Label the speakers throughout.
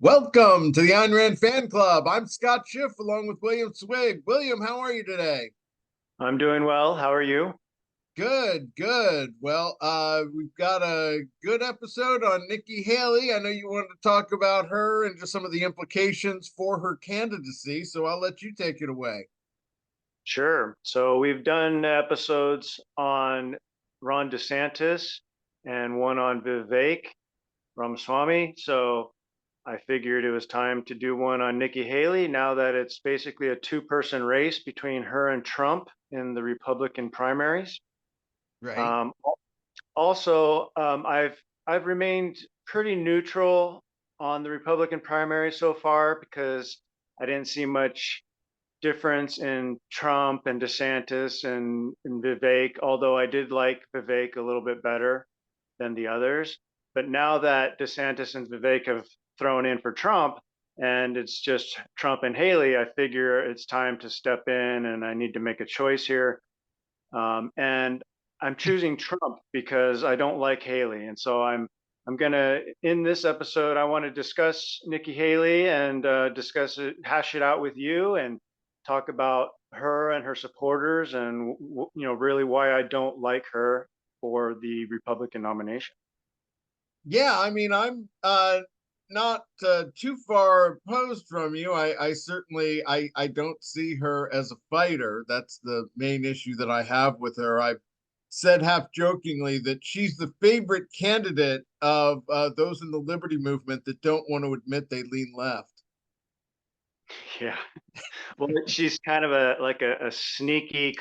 Speaker 1: Welcome to the Ayn Rand Fan Club. I'm Scott Schiff along with William Swig. William, how are you today?
Speaker 2: I'm doing well. How are you?
Speaker 1: Good, good. We've got a good episode on Nikki Haley. I know you wanted to talk about her and just some of the implications for her candidacy, so I'll let you take it away.
Speaker 2: Sure. So we've done episodes on Ron DeSantis and one on Vivek Ramaswamy. So I figured it was time to do one on Nikki Haley now that it's basically a two-person race between her and Trump in the Republican primaries.
Speaker 1: Right.
Speaker 2: Um, I've remained pretty neutral on the Republican primary so far because I didn't see much difference in Trump and DeSantis and Vivek, although I did like Vivek a little bit better than the others. But now that DeSantis and Vivek have thrown in for Trump and it's just Trump and Haley, I figure it's time to step in and I need to make a choice here. And I'm choosing Trump because I don't like Haley. And so I'm gonna in this episode I want to discuss Nikki Haley and discuss it, hash it out with you, and talk about her and her supporters, and really why I don't like her for the Republican nomination.
Speaker 1: Yeah, I'm not too far opposed from you. I certainly I don't see her as a fighter. That's the main issue that I have with her. I've said half jokingly that she's the favorite candidate of those in the liberty movement that don't want to admit they lean left.
Speaker 2: Yeah, well, she's kind of a sneaky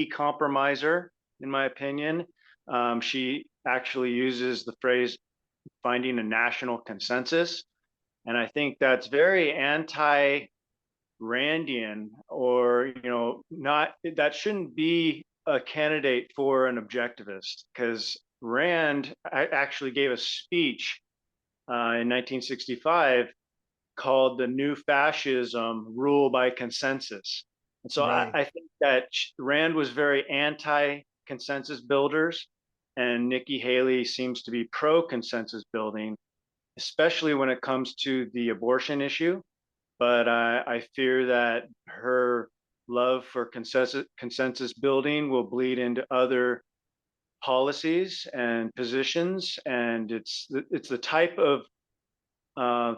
Speaker 2: compromiser, in my opinion. She actually uses the phrase "finding a national consensus," and I think that's very anti-Randian, or not. That shouldn't be a candidate for an objectivist, because Rand actually gave a speech in 1965 called the New Fascism, Rule by Consensus. And so
Speaker 1: Right.
Speaker 2: I think that Rand was very anti-consensus builders, and Nikki Haley seems to be pro-consensus building, especially when it comes to the abortion issue. But I fear that her love for consensus building will bleed into other policies and positions, and it's the type of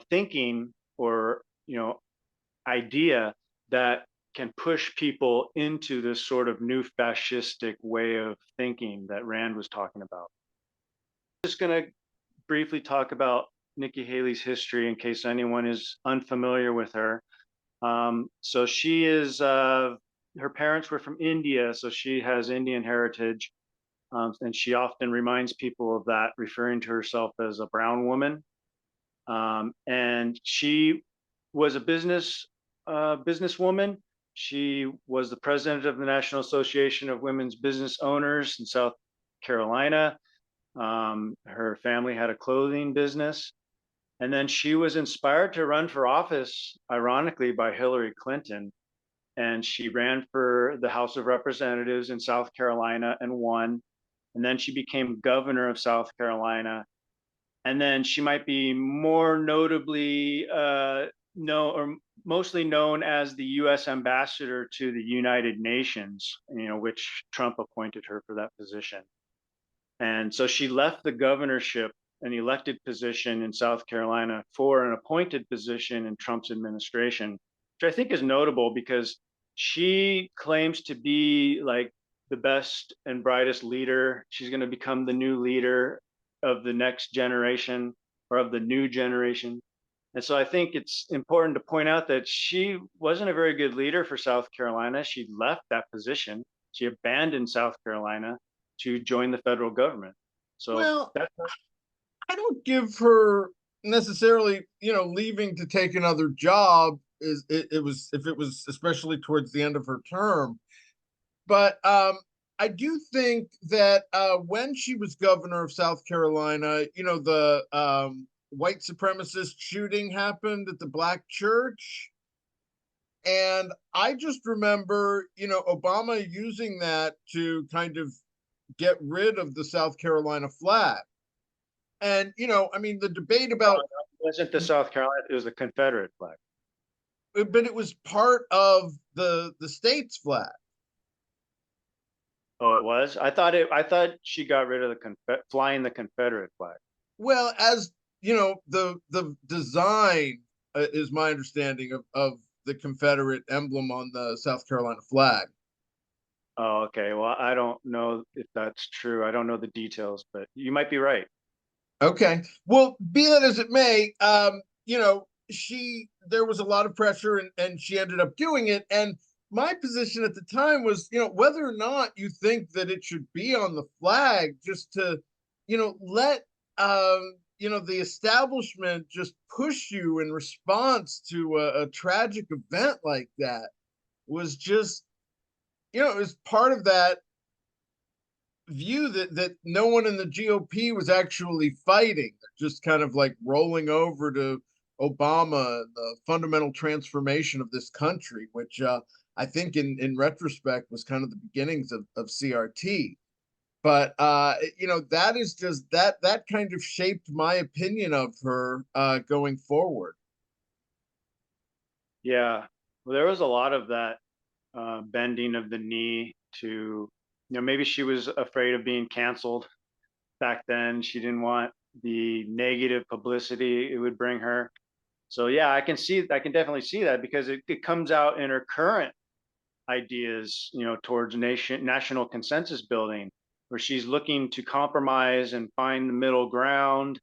Speaker 2: thinking, or idea, that can push people into this sort of new fascistic way of thinking that Rand was talking about. Just going to briefly talk about Nikki Haley's history in case anyone is unfamiliar with her. So she is, her parents were from India, so she has Indian heritage. And she often reminds people of that, referring to herself as a brown woman. And she was a businesswoman. She was the president of the National Association of Women's Business Owners in South Carolina. Her family had a clothing business. And then she was inspired to run for office, ironically, by Hillary Clinton. And she ran for the House of Representatives in South Carolina and won. And then she became governor of South Carolina. And then she might be more notably or mostly known as the U.S. ambassador to the United Nations, which Trump appointed her for that position. And so she left the governorship, an elected position in South Carolina, for an appointed position in Trump's administration, which I think is notable because she claims to be like the best and brightest leader. She's going to become the new leader of the next generation, or of the new generation. And so I think it's important to point out that she wasn't a very good leader for South Carolina. She left that position. She abandoned South Carolina to join the federal government. So
Speaker 1: Well,
Speaker 2: that's
Speaker 1: I don't give her necessarily, leaving to take another job is it was if it was especially towards the end of her term. But I do think that when she was governor of South Carolina, the white supremacist shooting happened at the black church. And I just remember, Obama using that to kind of get rid of the South Carolina flag. And, the debate about
Speaker 2: wasn't the South Carolina, it was the Confederate flag.
Speaker 1: but it was part of the state's flag.
Speaker 2: Oh, it was? I thought she got rid of the flying the Confederate flag.
Speaker 1: Well, as you know, the design is my understanding of the Confederate emblem on the South Carolina flag.
Speaker 2: Oh, okay. Well, I don't know if that's true. I don't know the details, but you might be right.
Speaker 1: Okay. Well, be that as it may, you know, there was a lot of pressure and she ended up doing it. And my position at the time was, you know, whether or not you think that it should be on the flag, just to, you know, let you know, the establishment just push you in response to a tragic event like that was just, you know, it was part of that view that no one in the GOP was actually fighting. They're just kind of like rolling over to Obama, the fundamental transformation of this country, which I think in retrospect was kind of the beginnings of CRT. But you know, that is just that kind of shaped my opinion of her going forward.
Speaker 2: Yeah. Well, there was a lot of that bending of the knee to, maybe she was afraid of being canceled back then. She didn't want the negative publicity it would bring her. So yeah, I can definitely see that because it comes out in her current ideas, towards national consensus building, where she's looking to compromise and find the middle ground.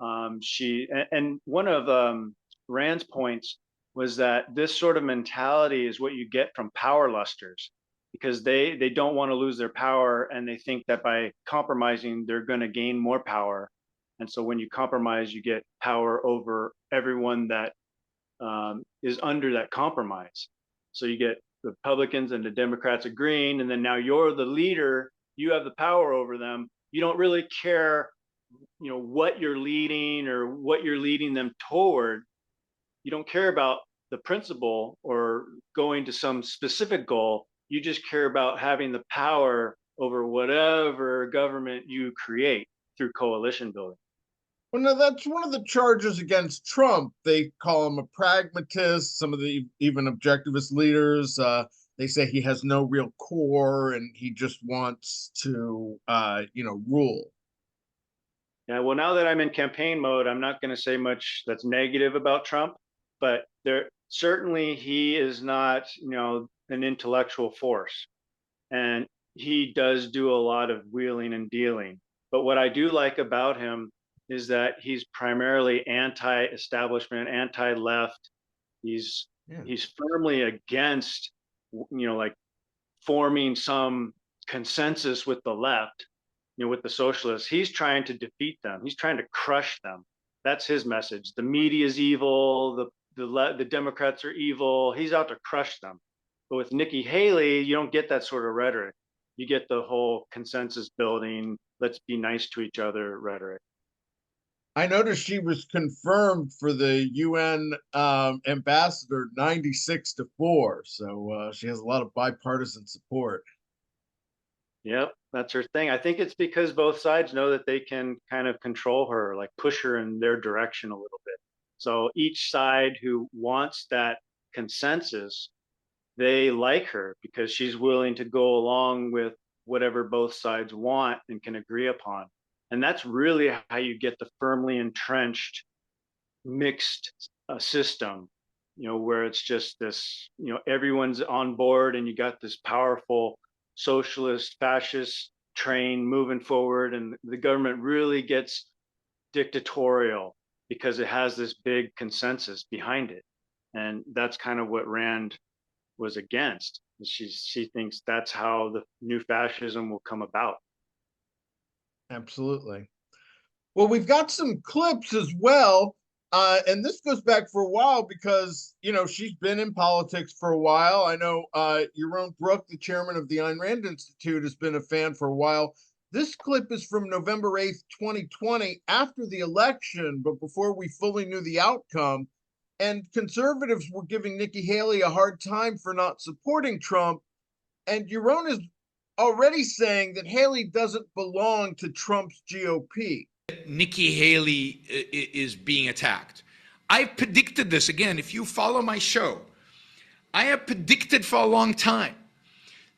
Speaker 2: And one of Rand's points was that this sort of mentality is what you get from power lusters, because they don't want to lose their power, and they think that by compromising they're going to gain more power. And so when you compromise, you get power over everyone that is under that compromise. So you get the Republicans and the Democrats agreeing, and then now you're the leader, you have the power over them. You don't really care, what you're leading or what you're leading them toward. You don't care about the principle or going to some specific goal. You just care about having the power over whatever government you create through coalition building.
Speaker 1: Well, no, that's one of the charges against Trump. They call him a pragmatist. Some of the even objectivist leaders, they say he has no real core and he just wants to, you know, rule.
Speaker 2: Yeah, well, now that I'm in campaign mode, I'm not going to say much that's negative about Trump, but there certainly he is not, an intellectual force, and he does do a lot of wheeling and dealing. But what I do like about him is that he's primarily anti-establishment, anti-left. He's
Speaker 1: Yeah.
Speaker 2: he's firmly against, like forming some consensus with the left, with the socialists. He's trying to defeat them. He's trying to crush them. That's his message. The media is evil. The Democrats are evil. He's out to crush them. But with Nikki Haley, you don't get that sort of rhetoric. You get the whole consensus building, let's be nice to each other rhetoric.
Speaker 1: I noticed she was confirmed for the UN ambassador 96-4. So she has a lot of bipartisan support.
Speaker 2: Yep, that's her thing. I think it's because both sides know that they can kind of control her, like push her in their direction a little bit. So each side who wants that consensus, they like her because she's willing to go along with whatever both sides want and can agree upon. And that's really how you get the firmly entrenched mixed system, where it's just this, everyone's on board and you got this powerful socialist, fascist train moving forward, and the government really gets dictatorial because it has this big consensus behind it. And that's kind of what Rand was against. She thinks that's how the new fascism will come about.
Speaker 1: Absolutely. Well, we've got some clips as well. And this goes back for a while because, you know, she's been in politics for a while. I know Yaron Brook, the chairman of the Ayn Rand Institute, has been a fan for a while. This clip is from November 8th, 2020, after the election, but before we fully knew the outcome. And conservatives were giving Nikki Haley a hard time for not supporting Trump. And Yaron is already saying that Haley doesn't belong to Trump's GOP.
Speaker 3: Nikki Haley is being attacked. I've predicted this. Again, if you follow my show, I have predicted for a long time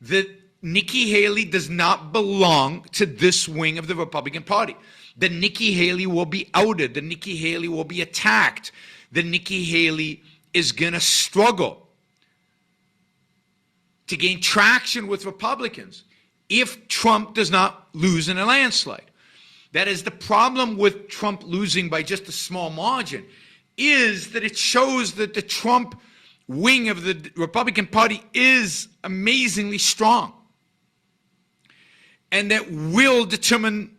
Speaker 3: that Nikki Haley does not belong to this wing of the Republican Party. That Nikki Haley will be outed, that Nikki Haley will be attacked, that Nikki Haley is going to struggle to gain traction with Republicans if Trump does not lose in a landslide. That is the problem with Trump losing by just a small margin, is that it shows that the Trump wing of the Republican Party is amazingly strong, and that will determine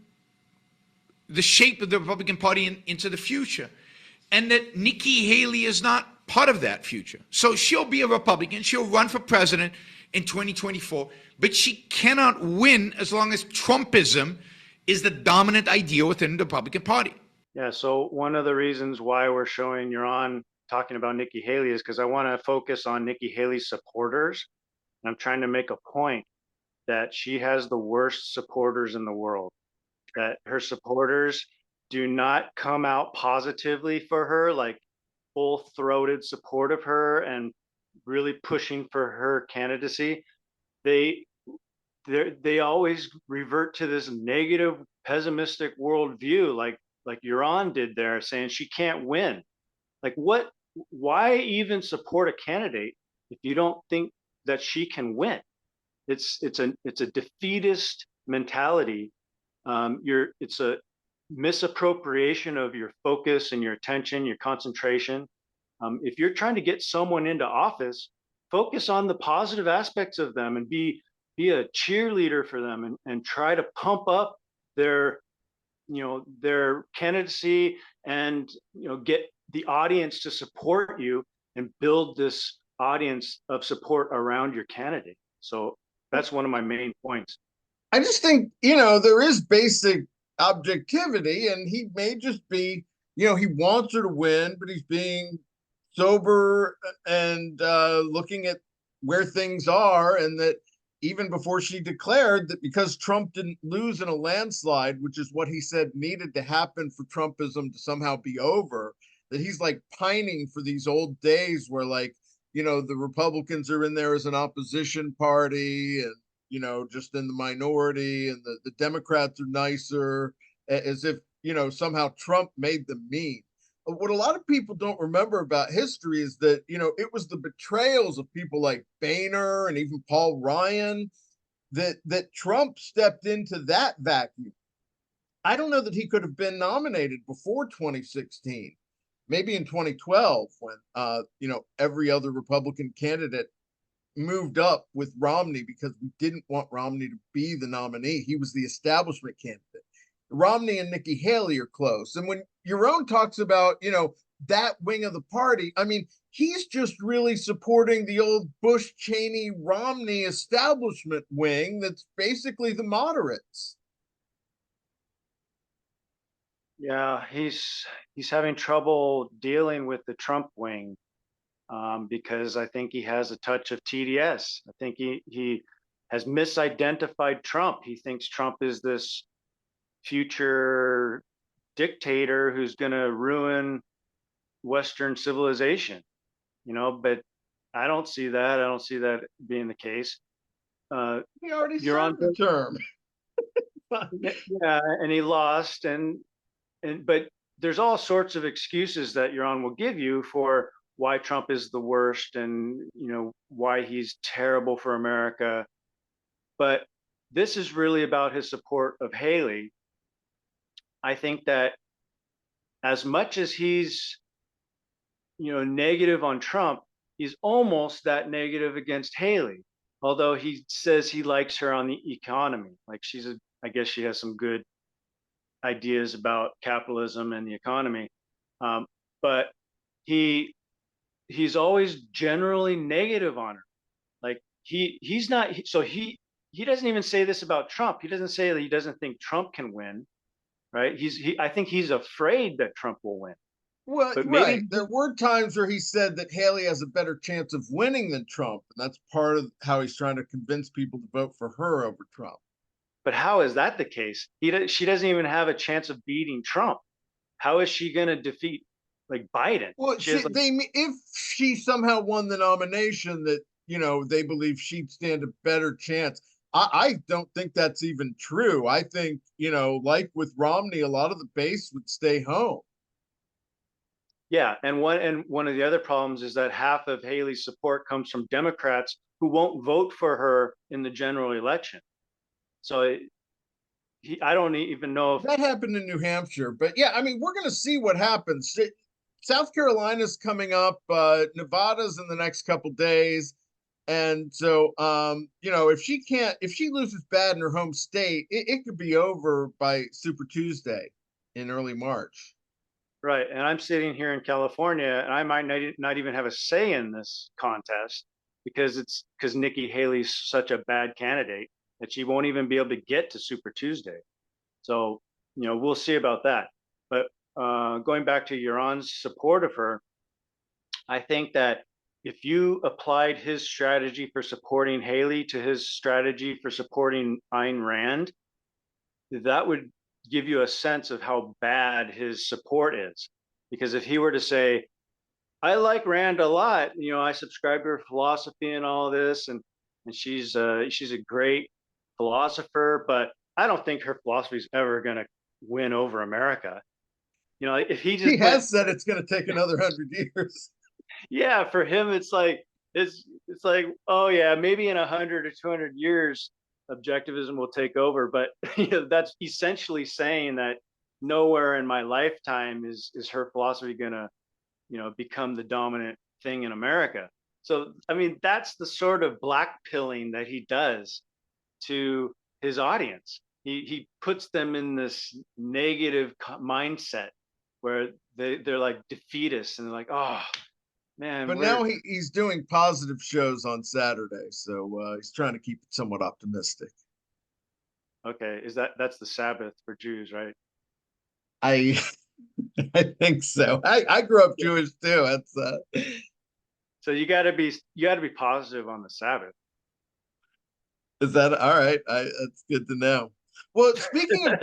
Speaker 3: the shape of the Republican Party into the future, and that Nikki Haley is not part of that future. So she'll be a Republican, she'll run for president in 2024, but she cannot win as long as Trumpism is the dominant idea within the Republican Party.
Speaker 2: Yeah, so one of the reasons why we're showing Yaron talking about Nikki Haley is because I want to focus on Nikki Haley's supporters. I'm trying to make a point that she has the worst supporters in the world, that her supporters do not come out positively for her, like full-throated support of her and really pushing for her candidacy. They always revert to this negative, pessimistic worldview, like Yaron did there, saying she can't win. Like, what? Why even support a candidate if you don't think that she can win? It's a defeatist mentality. It's a misappropriation of your focus and your attention, your concentration. If you're trying to get someone into office, focus on the positive aspects of them and be a cheerleader for them, and try to pump up their candidacy, and get the audience to support you and build this audience of support around your candidate. So that's one of my main points.
Speaker 1: I just think, there is basic objectivity, and he may just be, he wants her to win, but he's being sober and looking at where things are, and that even before she declared that because Trump didn't lose in a landslide, which is what he said needed to happen for Trumpism to somehow be over, that he's like pining for these old days where, like, the Republicans are in there as an opposition party and, just in the minority, and the Democrats are nicer, as if, somehow Trump made them mean. What a lot of people don't remember about history is that, it was the betrayals of people like Boehner and even Paul Ryan that Trump stepped into that vacuum. I don't know that he could have been nominated before 2016, maybe in 2012 when, every other Republican candidate moved up with Romney because we didn't want Romney to be the nominee. He was the establishment candidate. Romney and Nikki Haley are close. And when Yaron talks about, that wing of the party, I mean, he's just really supporting the old Bush, Cheney, Romney establishment wing that's basically the moderates.
Speaker 2: Yeah, he's having trouble dealing with the Trump wing, because I think he has a touch of TDS. I think he has misidentified Trump. He thinks Trump is this future dictator who's going to ruin Western civilization, but I don't see that. I don't see that being the case.
Speaker 1: He already said the term.
Speaker 2: Yeah, and he lost, but there's all sorts of excuses that Yaron will give you for why Trump is the worst, and why he's terrible for America. But this is really about his support of Haley. I think that as much as he's negative on Trump, he's almost that negative against Haley, although he says he likes her on the economy. Like, I guess she has some good ideas about capitalism and the economy, but he's always generally negative on her. Like, he's not, so he doesn't even say this about Trump. He doesn't say that he doesn't think Trump can win, right? I think he's afraid that Trump will win.
Speaker 1: Well, but maybe, right. There were times where he said that Haley has a better chance of winning than Trump, and that's part of how he's trying to convince people to vote for her over Trump.
Speaker 2: But how is that the case? She doesn't even have a chance of beating Trump. How is she going to defeat like Biden?
Speaker 1: Well,
Speaker 2: She has like,
Speaker 1: if she somehow won the nomination, that they believe she'd stand a better chance. I don't think that's even true. I think like with Romney, a lot of the base would stay home.
Speaker 2: yeah, and one of the other problems is that half of Haley's support comes from Democrats who won't vote for her in the general election. So I don't even know if
Speaker 1: That happened in New Hampshire, but yeah, I mean, we're going to see what happens. South Carolina's coming up, Nevada's in the next couple days. And so, if she loses bad in her home state, it could be over by Super Tuesday in early March.
Speaker 2: right. And I'm sitting here in California, and I might not even have a say in this contest because Nikki Haley's such a bad candidate that she won't even be able to get to Super Tuesday. So, we'll see about that. But going back to Yaron's support of her, I think that if you applied his strategy for supporting Haley to his strategy for supporting Ayn Rand, that would give you a sense of how bad his support is. Because if he were to say, I like Rand a lot, I subscribe to her philosophy and all this, and she's a great philosopher, but I don't think her philosophy is ever going to win over America. If he just
Speaker 1: has said it's going to take another 100 years.
Speaker 2: Yeah, for him, it's like oh yeah, maybe in 100 or 200 years, objectivism will take over. But that's essentially saying that nowhere in my lifetime is her philosophy gonna become the dominant thing in America. So I mean, that's the sort of black pilling that he does to his audience. He puts them in this negative mindset where they're like defeatists and they're like, oh man,
Speaker 1: But now he's doing positive shows on Saturday, so he's trying to keep it somewhat optimistic.
Speaker 2: okay. That's the Sabbath for Jews, right?
Speaker 1: I I think so. I grew up Jewish too. That's
Speaker 2: So you got to be positive on the Sabbath.
Speaker 1: is that all right? That's good to know. Well, speaking of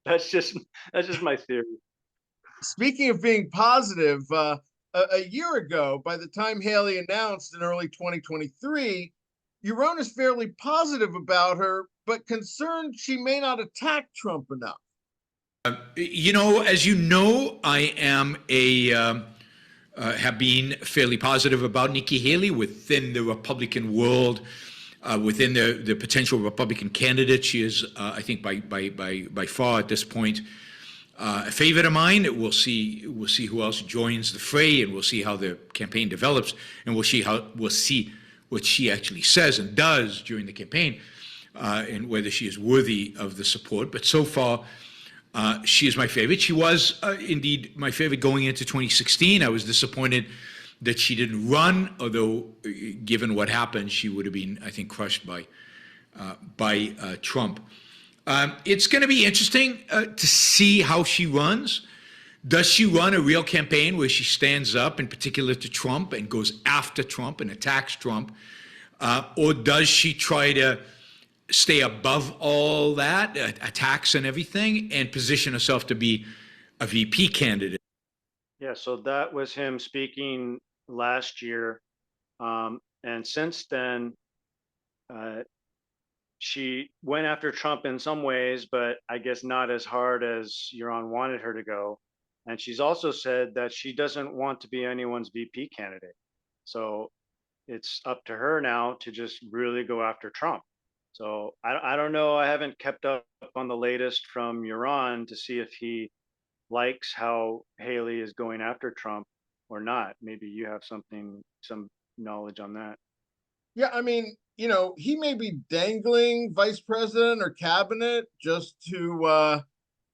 Speaker 2: That's just my theory.
Speaker 1: being positive, a year ago, by the time Haley announced in early 2023, Yaron is fairly positive about her, but concerned she may not attack Trump enough.
Speaker 3: As you know, I am have been fairly positive about Nikki Haley within the Republican world, within the potential Republican candidate. She is, I think, by far at this point, a favorite of mine. We'll see who else joins the fray, and we'll see how the campaign develops, and we'll see what she actually says and does during the campaign, and whether she is worthy of the support. But so far, she is my favorite. She was indeed my favorite going into 2016. I was disappointed that she didn't run, although given what happened, she would have been, I think, crushed by Trump. It's going to be interesting to see how she runs. Does she run a real campaign where she stands up, in particular to Trump, and goes after Trump and attacks Trump? Or does she try to stay above all that, attacks and everything, and position herself to be a VP candidate?
Speaker 2: Yeah, so that was him speaking last year. And since then, she went after Trump in some ways, but I guess not as hard as Yaron wanted her to go. And she's also said that she doesn't want to be anyone's VP candidate. So it's up to her now to just really go after Trump. So I don't know. I haven't kept up on the latest from Yaron to see if he likes how Haley is going after Trump or not. Maybe you have some knowledge on that.
Speaker 1: Yeah, I mean, he may be dangling vice president or cabinet just to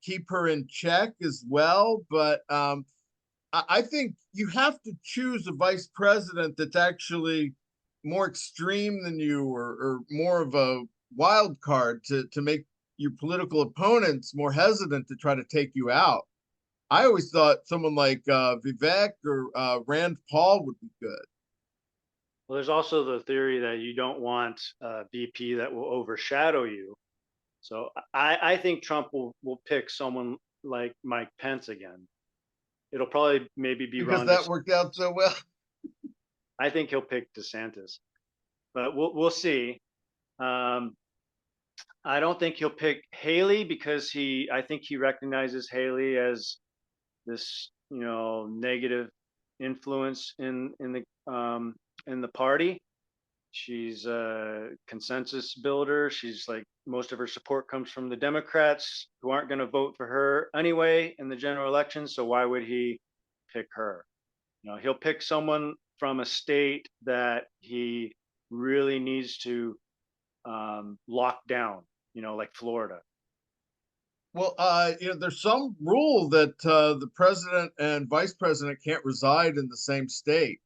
Speaker 1: keep her in check as well. But I think you have to choose a vice president that's actually more extreme than you, or more of a wild card to make your political opponents more hesitant to try to take you out. I always thought someone like Vivek or Rand Paul would be good.
Speaker 2: Well, there's also the theory that you don't want a VP that will overshadow you. So I think Trump will pick someone like Mike Pence again. It'll probably maybe be
Speaker 1: because
Speaker 2: Ron
Speaker 1: that
Speaker 2: DeSantis.
Speaker 1: worked out so well.
Speaker 2: I think he'll pick DeSantis, but we'll see. Um, I don't think he'll pick Haley because I think he recognizes Haley as this, negative influence in the party. She's a consensus builder. She's like, most of her support comes from the Democrats who aren't going to vote for her anyway in the general election. So why would he pick her? He'll pick someone from a state that he really needs to lock down, like Florida.
Speaker 1: Well, there's some rule that the president and vice president can't reside in the same state.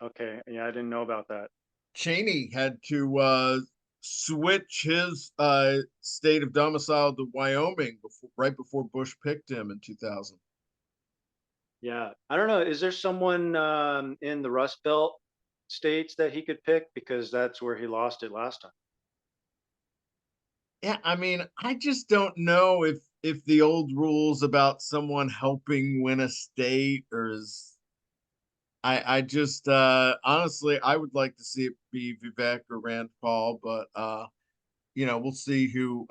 Speaker 2: Okay. Yeah, I didn't know about that.
Speaker 1: Cheney had to switch his state of domicile to Wyoming right before Bush picked him in 2000.
Speaker 2: Yeah. I don't know. Is there someone in the Rust Belt states that he could pick? Because that's where he lost it last time.
Speaker 1: Yeah, I mean, I just don't know if the old rules about someone helping win a state or is I just honestly I would like to see it be Vivek or Rand Paul, but we'll see who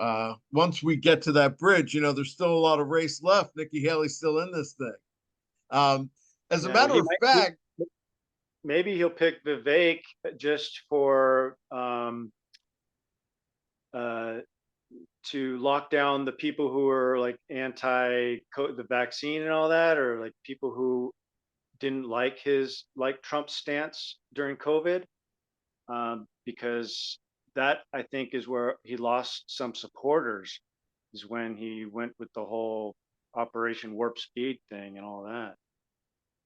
Speaker 1: once we get to that bridge, there's still a lot of race left. Nikki Haley's still in this thing. As a
Speaker 2: Yeah. Well,
Speaker 1: matter of fact,
Speaker 2: maybe he'll pick Vivek just for to lock down the people who are like anti the vaccine and all that, or like people who didn't like Trump's stance during COVID, because that I think is where he lost some supporters, is when he went with the whole Operation Warp Speed thing and all that.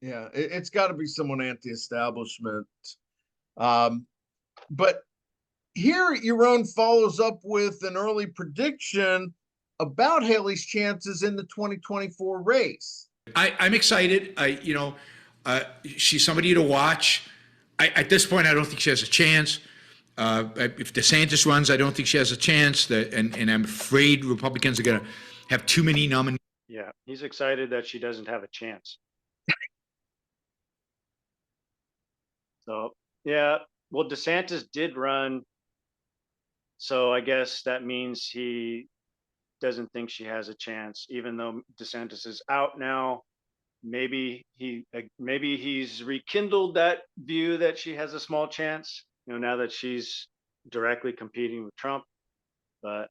Speaker 1: yeah, it's got to be someone anti-establishment. But here, Yaron follows up with an early prediction about Haley's chances in the 2024 race.
Speaker 3: I'm excited. She's somebody to watch. At this point, I don't think she has a chance. If DeSantis runs, I don't think she has a chance. And I'm afraid Republicans are going to have too many nominees.
Speaker 2: Yeah, he's excited that she doesn't have a chance. So, yeah, well, DeSantis did run. So I guess that means he doesn't think she has a chance, even though DeSantis is out now. Maybe he's rekindled that view that she has a small chance, now that she's directly competing with Trump. But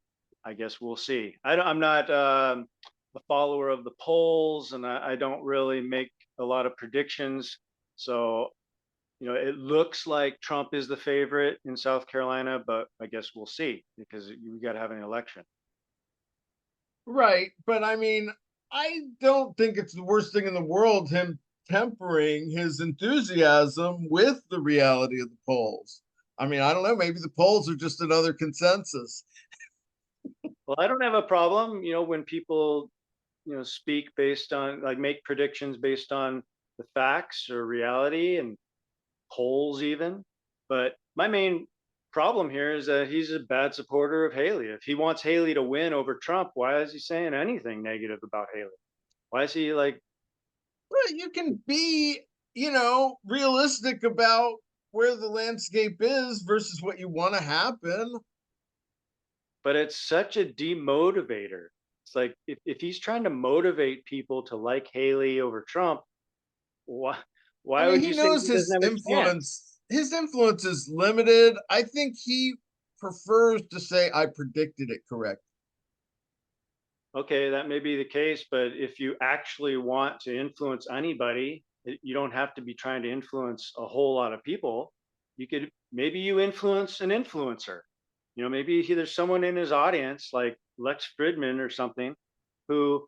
Speaker 2: I guess we'll see. I'm not a follower of the polls, and I don't really make a lot of predictions. So, it looks like Trump is the favorite in South Carolina, but I guess we'll see, because we got to have an election.
Speaker 1: Right, but I mean, I don't think it's the worst thing in the world him tempering his enthusiasm with the reality of the polls. I mean, I don't know, maybe the polls are just another consensus.
Speaker 2: Well, I don't have a problem, when people, speak based on, like, make predictions based on the facts or reality and polls even. But my main problem here is that he's a bad supporter of Haley. If he wants Haley to win over Trump, why is he saying anything negative about Haley? Why is he like?
Speaker 1: Well, you can be, realistic about where the landscape is versus what you want to happen.
Speaker 2: But it's such a demotivator. It's like, if he's trying to motivate people to like Haley over Trump, why
Speaker 1: I mean,
Speaker 2: would
Speaker 1: he
Speaker 2: you say
Speaker 1: knows
Speaker 2: he doesn't have a chance?
Speaker 1: his influence is limited. I think he prefers to say I predicted it correct.
Speaker 2: Okay, that may be the case, but if you actually want to influence anybody, you don't have to be trying to influence a whole lot of people. Maybe you influence an influencer. Maybe there's someone in his audience like Lex Fridman or something who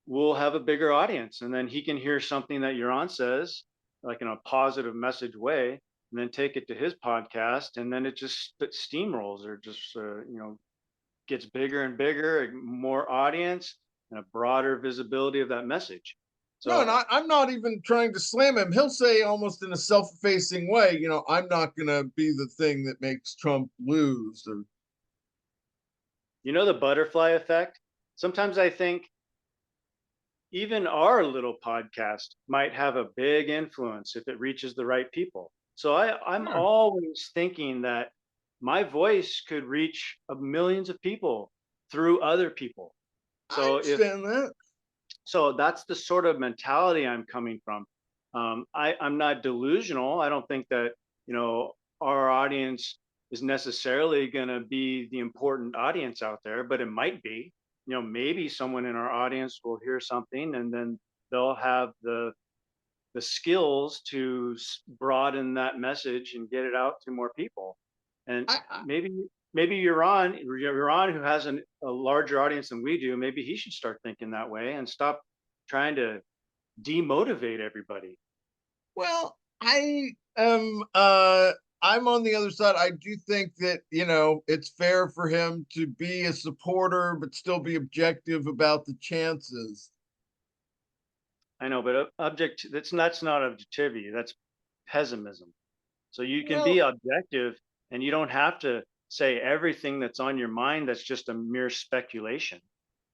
Speaker 2: will have a bigger audience, and then he can hear something that Yaron says, like in a positive message way, and then take it to his podcast, and then it just steamrolls, or just gets bigger and bigger, more audience, and a broader visibility of that message.
Speaker 1: No,
Speaker 2: So,
Speaker 1: and I'm not even trying to slam him. He'll say almost in a self-effacing way, I'm not going to be the thing that makes Trump lose. Or
Speaker 2: You know, the butterfly effect? Sometimes I think even our little podcast might have a big influence if it reaches the right people. So I'm
Speaker 1: Sure.
Speaker 2: always thinking that my voice could reach millions of people through other people.
Speaker 1: I
Speaker 2: So if
Speaker 1: understand that.
Speaker 2: so that's the sort of mentality I'm coming from. I'm not delusional. I don't think that, you know, our audience is necessarily going to be the important audience out there, but it might be. You know, maybe someone in our audience will hear something and then they'll have the skills to broaden that message and get it out to more people. And
Speaker 1: I
Speaker 2: maybe Yaron, who has a larger audience than we do, maybe he should start thinking that way and stop trying to demotivate everybody.
Speaker 1: Well, I am I'm on the other side. I do think that, you know, it's fair for him to be a supporter but still be objective about the chances.
Speaker 2: I know, but object that's not objectivity. That's pessimism. So you can be
Speaker 1: Well,
Speaker 2: objective, and you don't have to say everything that's on your mind. That's just a mere speculation.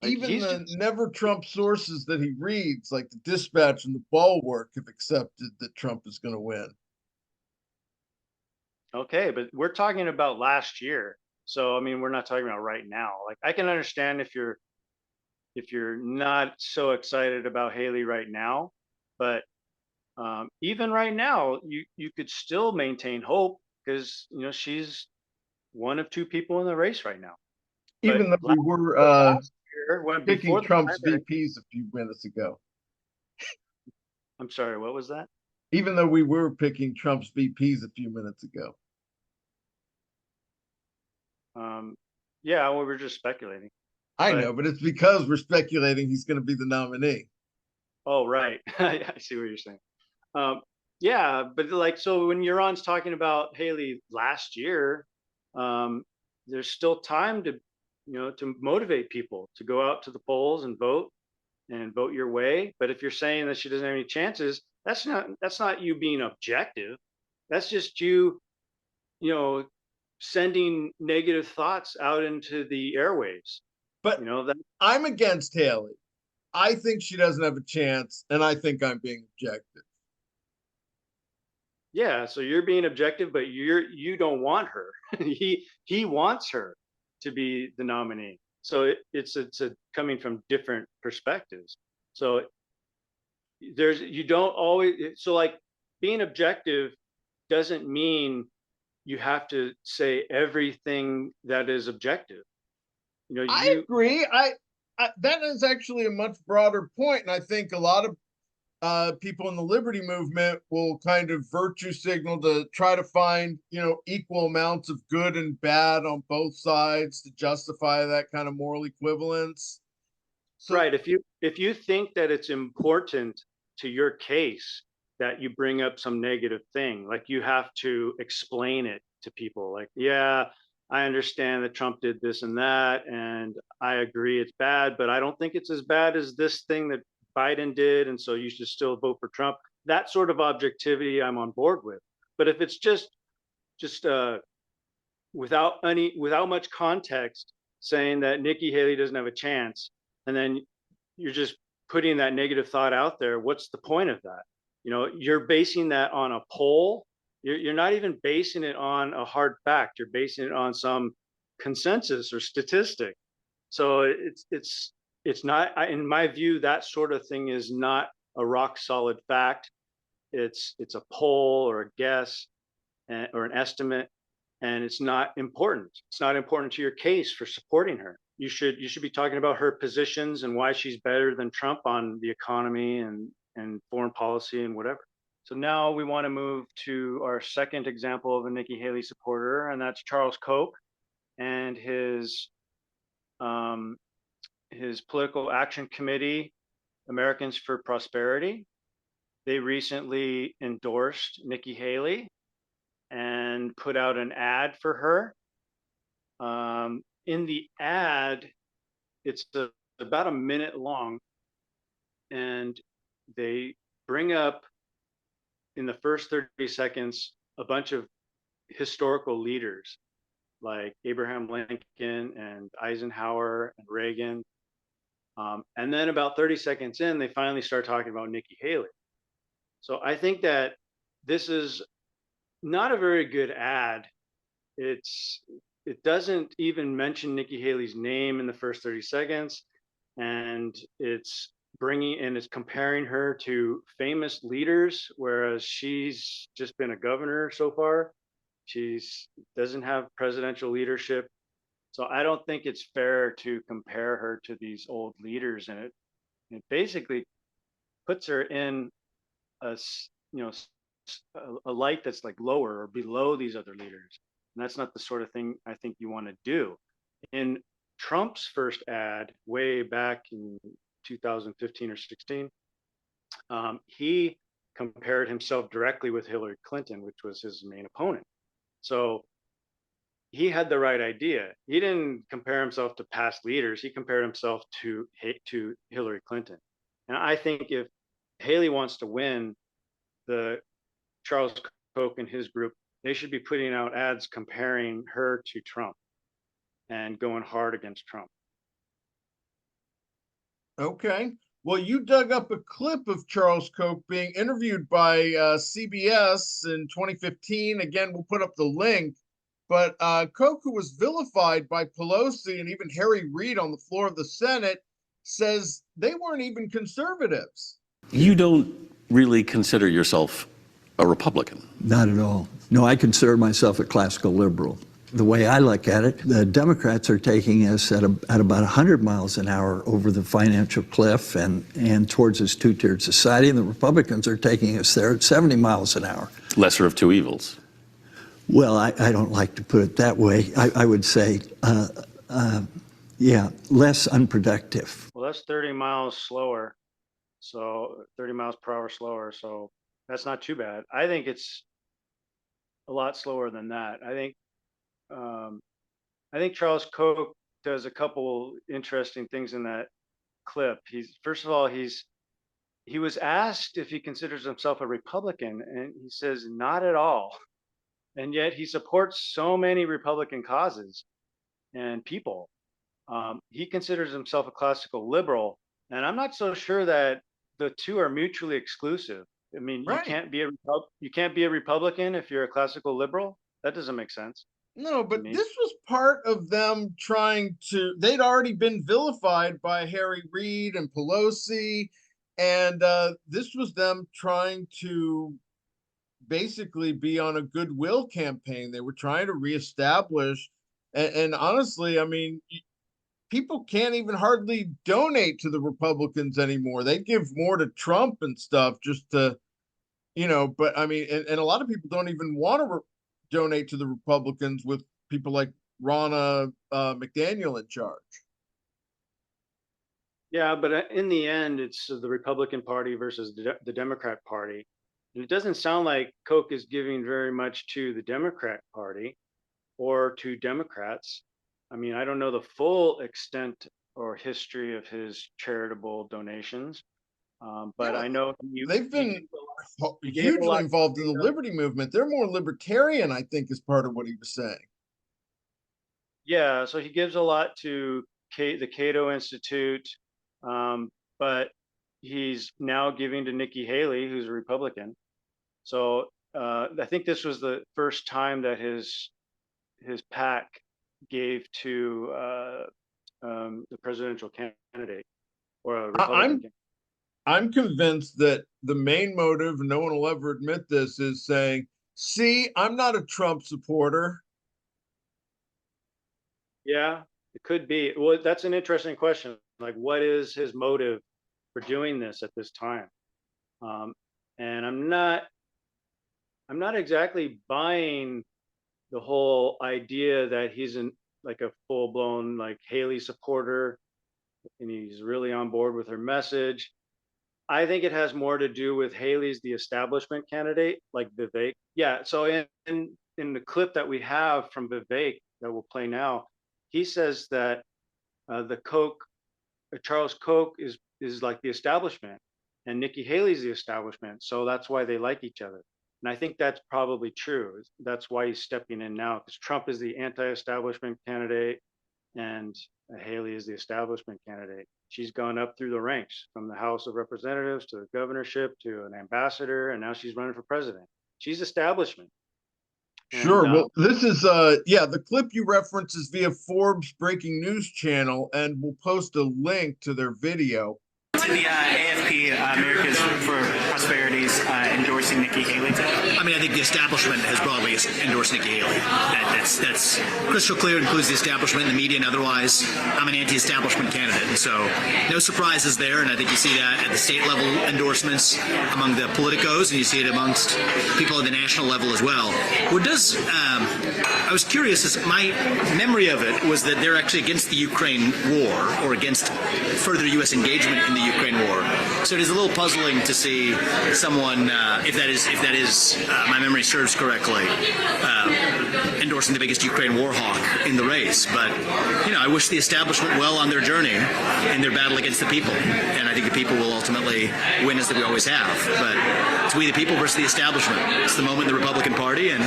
Speaker 2: Like
Speaker 1: even
Speaker 2: he's
Speaker 1: the
Speaker 2: just
Speaker 1: never Trump sources that he reads, like the Dispatch and the Bulwark, have accepted that Trump is going to win.
Speaker 2: okay, but we're talking about last year. So I mean, we're not talking about right now. Like I can understand if you're not so excited about Haley right now, but even right now, you could still maintain hope because you know she's one of two people in the race right now. But
Speaker 1: Even though we were
Speaker 2: last year, when
Speaker 1: picking
Speaker 2: before the
Speaker 1: Trump's
Speaker 2: primary,
Speaker 1: VPs a few minutes ago.
Speaker 2: I'm sorry, what was that?
Speaker 1: Even though we were picking Trump's VPs a few minutes ago.
Speaker 2: Um, yeah, well, we were just speculating.
Speaker 1: I
Speaker 2: But
Speaker 1: know, but it's because we're speculating he's going to be the nominee.
Speaker 2: oh, right, I see what you're saying. Um, yeah, but like so when Euron's talking about Haley last year, um, there's still time to to motivate people to go out to the polls and vote your way. But if you're saying that she doesn't have any chances, that's not you being objective. That's just you, you know, sending negative thoughts out into the airwaves.
Speaker 1: But
Speaker 2: You know that
Speaker 1: I'm against Haley. I think she doesn't have a chance, and I think I'm being objective.
Speaker 2: yeah. So you're being objective, but you don't want her. He wants her to be the nominee. So it's a coming from different perspectives. So there's you don't always so like being objective doesn't mean you have to say everything that is objective. You know,
Speaker 1: I
Speaker 2: you
Speaker 1: agree. That is actually a much broader point, and I think a lot of people in the liberty movement will kind of virtue signal to try to find, you know, equal amounts of good and bad on both sides to justify that kind of moral equivalence. So
Speaker 2: right. If you think that it's important to your case that you bring up some negative thing, like you have to explain it to people, like, yeah, I understand that Trump did this and that, and I agree it's bad, but I don't think it's as bad as this thing that Biden did, and so you should still vote for Trump. That sort of objectivity I'm on board with. But if it's just without much context saying that Nikki Haley doesn't have a chance, and then you're just putting that negative thought out there, what's the point of that? You know, you're basing that on a poll. You're not even basing it on a hard fact. You're basing it on some consensus or statistic. So it's not, in my view, that sort of thing is not a rock solid fact. It's a poll or a guess or an estimate, and it's not important. It's not important to your case for supporting her. You should be talking about her positions and why she's better than Trump on the economy and foreign policy and whatever. So now we want to move to our second example of a Nikki Haley supporter, and that's Charles Koch and um, his political action committee, Americans for Prosperity. They recently endorsed Nikki Haley and put out an ad for her. In the ad, it's about a minute long, and they bring up in the first 30 seconds a bunch of historical leaders. like Abraham Lincoln and Eisenhower and Reagan. And then about 30 seconds in, they finally start talking about Nikki Haley. So I think that this is not a very good ad. It doesn't even mention Nikki Haley's name in the first 30 seconds, and it's comparing her to famous leaders, whereas she's just been a governor so far. She's doesn't have presidential leadership. So I don't think it's fair to compare her to these old leaders, and it basically puts her in you know a light that's like lower or below these other leaders. And that's not the sort of thing I think you want to do. In Trump's first ad way back in 2015 or 16, he compared himself directly with Hillary Clinton, which was his main opponent. So he had the right idea. He didn't compare himself to past leaders. He compared himself to Hillary Clinton. And I think if Haley wants to win, the Charles Koch and his group, they should be putting out ads comparing her to Trump and going hard against Trump.
Speaker 1: Okay. Well, you dug up a clip of Charles Koch being interviewed by CBS in 2015. Again, we'll put up the link. But Koch, who was vilified by Pelosi and even Harry Reid on the floor of the Senate, says they weren't even conservatives.
Speaker 4: You don't really consider yourself a Republican?
Speaker 5: Not at all. No, I consider myself a classical liberal. The way I look at it, the Democrats are taking us at about 100 miles an hour over the financial cliff and towards this two-tiered society, and the Republicans are taking us there at 70 miles an hour.
Speaker 4: Lesser of two evils.
Speaker 5: Well, I don't like to put it that way. I would say, yeah, less unproductive.
Speaker 2: Well, that's 30 miles slower. So 30 miles per hour slower. So that's not too bad. I think it's a lot slower than that. I think Charles Koch does a couple interesting things in that clip. First of all, he was asked if he considers himself a Republican, and he says not at all. And yet he supports so many Republican causes and people. He considers himself a classical liberal, and I'm not so sure that the two are mutually exclusive. I mean,
Speaker 1: Right.
Speaker 2: you can't be a Republican if you're a classical liberal. That doesn't make sense.
Speaker 1: No, but this was part of them trying to, they'd already been vilified by Harry Reid and Pelosi. And this was them trying to basically be on a goodwill campaign. They were trying to reestablish. And honestly, I mean, people can't even hardly donate to the Republicans anymore. They give more to Trump and stuff just to, but I mean, and a lot of people don't even want to donate to the Republicans with people like Ronna McDaniel in charge.
Speaker 2: Yeah, but in the end, it's the Republican Party versus the Democrat Party. And it doesn't sound like Koch is giving very much to the Democrat Party or to Democrats. I mean, I don't know the full extent or history of his charitable donations, but
Speaker 1: Yeah,
Speaker 2: I know
Speaker 1: they've been hugely involved in the liberty movement. They're more libertarian, I think, is part of what he was saying.
Speaker 2: Yeah, so he gives a lot to the Cato Institute, but he's now giving to Nikki Haley, who's a Republican. So I think this was the first time that his PAC gave to the presidential candidate or a Republican.
Speaker 1: I'm convinced that the main motive, and no one will ever admit this, is saying, see, I'm not a Trump supporter.
Speaker 2: Yeah, it could be. Well, that's an interesting question. Like, what is his motive for doing this at this time? And I'm not exactly buying the whole idea that he's like a full-blown like Haley supporter and he's really on board with her message. I think it has more to do with Haley's the establishment candidate, like Vivek. Yeah. So in the clip that we have from Vivek that we'll play now, he says that Charles Koch is like the establishment, and Nikki Haley's the establishment. So that's why they like each other. And I think that's probably true. That's why he's stepping in now, because Trump is the anti-establishment candidate and Haley is the establishment candidate. She's gone up through the ranks from the House of Representatives to the governorship to an ambassador, and now she's running for president. She's establishment.
Speaker 1: Sure.
Speaker 2: And,
Speaker 1: Well, this is yeah, the clip you reference is via Forbes breaking news channel, and we'll post a link to their video.
Speaker 6: To the AFP, America's for Prosperity's endorsing Nikki Haley today?
Speaker 7: I mean, I think the establishment has broadly endorsed Nikki Haley. That's crystal clear. It includes the establishment, the media, and otherwise. I'm an anti-establishment candidate, and so no surprises there. And I think you see that at the state level endorsements among the politicos, and you see it amongst people at the national level as well. What does I was curious, is my memory of it was that they're actually against the Ukraine war or against further U.S. engagement in the Ukraine war. So it is a little puzzling to see someone, if that is my memory serves correctly, endorsing the biggest Ukraine war hawk in the race. But you know, I wish the establishment well on their journey in their battle against the people, and I think the people will ultimately win, as we always have. But it's we the people versus the establishment. It's the moment in the Republican Party, and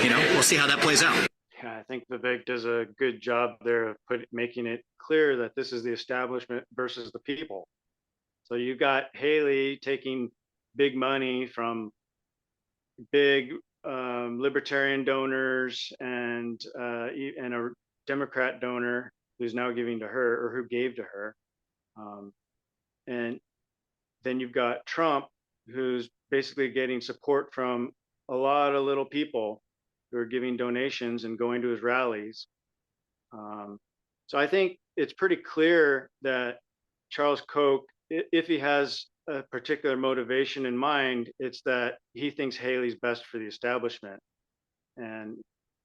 Speaker 7: you know, we'll see how that plays out.
Speaker 2: yeah, I think Vivek does a good job there of making it clear that this is the establishment versus the people. So you've got Haley taking big money from big libertarian donors and a Democrat donor who's now giving to her, or who gave to her. And then you've got Trump, who's basically getting support from a lot of little people who are giving donations and going to his rallies. So I think it's pretty clear that Charles Koch, if he has a particular motivation in mind, it's that he thinks Haley's best for the establishment, and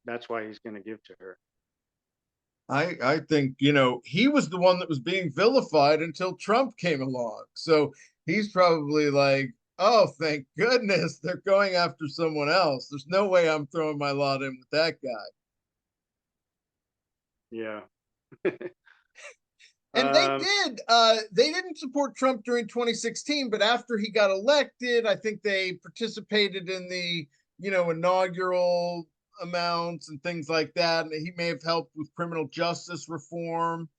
Speaker 2: that's why he's going to give to her.
Speaker 1: I think, you know, he was the one that was being vilified until Trump came along. So he's probably like, oh, thank goodness they're going after someone else. There's no way I'm throwing my lot in with that guy.
Speaker 2: Yeah.
Speaker 1: And they didn't support Trump during 2016, but after he got elected, I think they participated in the, you know, inaugural amounts and things like that. And he may have helped with criminal justice reform.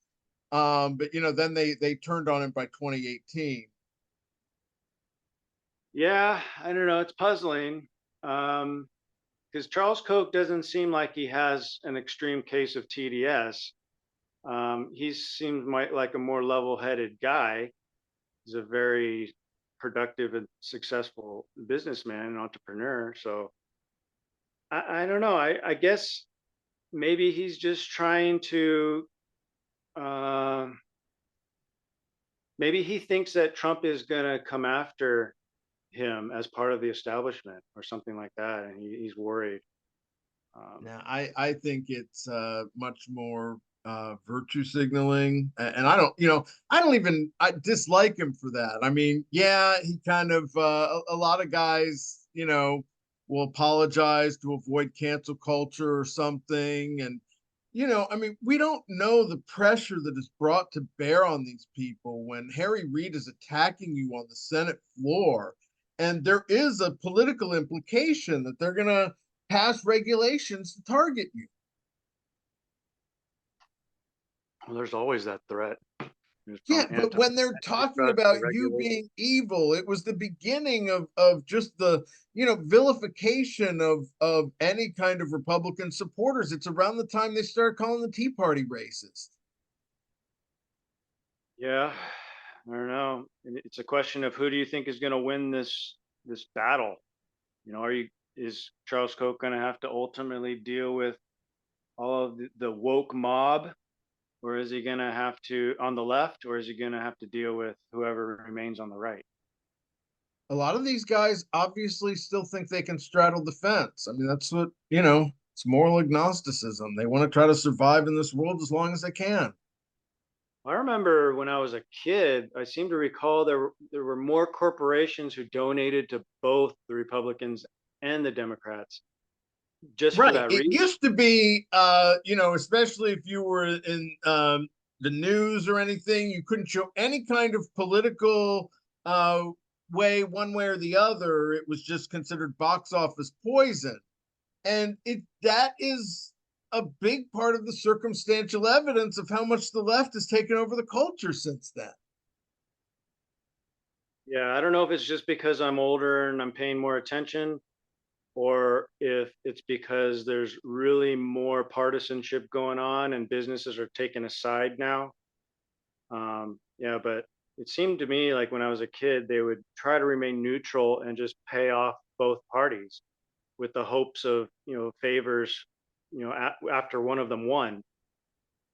Speaker 1: But you know, then they turned on him by 2018.
Speaker 2: Yeah, I don't know. It's puzzling. Because Charles Koch doesn't seem like he has an extreme case of TDS. He seems like a more level-headed guy. He's a very productive and successful businessman and entrepreneur. So I don't know. I guess maybe he's just trying to, maybe he thinks that Trump is going to come after him as part of the establishment or something like that, and he's worried.
Speaker 1: Now, I think it's much more virtue signaling, and I don't, you know, I dislike him for that. I mean, yeah, he kind of a lot of guys, you know, will apologize to avoid cancel culture or something, and you know, I mean, we don't know the pressure that is brought to bear on these people when Harry Reid is attacking you on the Senate floor, and there is a political implication that they're gonna pass regulations to target you.
Speaker 2: Well, there's always that threat.
Speaker 1: Yeah, but when they're talking about you being evil, it was the beginning of just the, you know, vilification of any kind of Republican supporters. It's around the time they started calling the Tea Party racist.
Speaker 2: Yeah, I don't know. It's a question of who do you think is going to win this battle? You know, is Charles Koch going to have to ultimately deal with all of the woke mob? Or is he going to have to, on the left, or is he going to have to deal with whoever remains on the right?
Speaker 1: A lot of these guys obviously still think they can straddle the fence. I mean, that's what, you know, it's moral agnosticism. They want to try to survive in this world as long as they can.
Speaker 2: I remember when I was a kid, I seem to recall there were more corporations who donated to both the Republicans and the Democrats. Just
Speaker 1: right.
Speaker 2: For that reason.
Speaker 1: It used to be, you know, especially if you were in the news or anything, you couldn't show any kind of political way, one way or the other. It was just considered box office poison. And that is a big part of the circumstantial evidence of how much the left has taken over the culture since then.
Speaker 2: Yeah, I don't know if it's just because I'm older and I'm paying more attention, or if it's because there's really more partisanship going on and businesses are taking a side now. Yeah, but it seemed to me like when I was a kid, they would try to remain neutral and just pay off both parties with the hopes of, favors, after one of them won.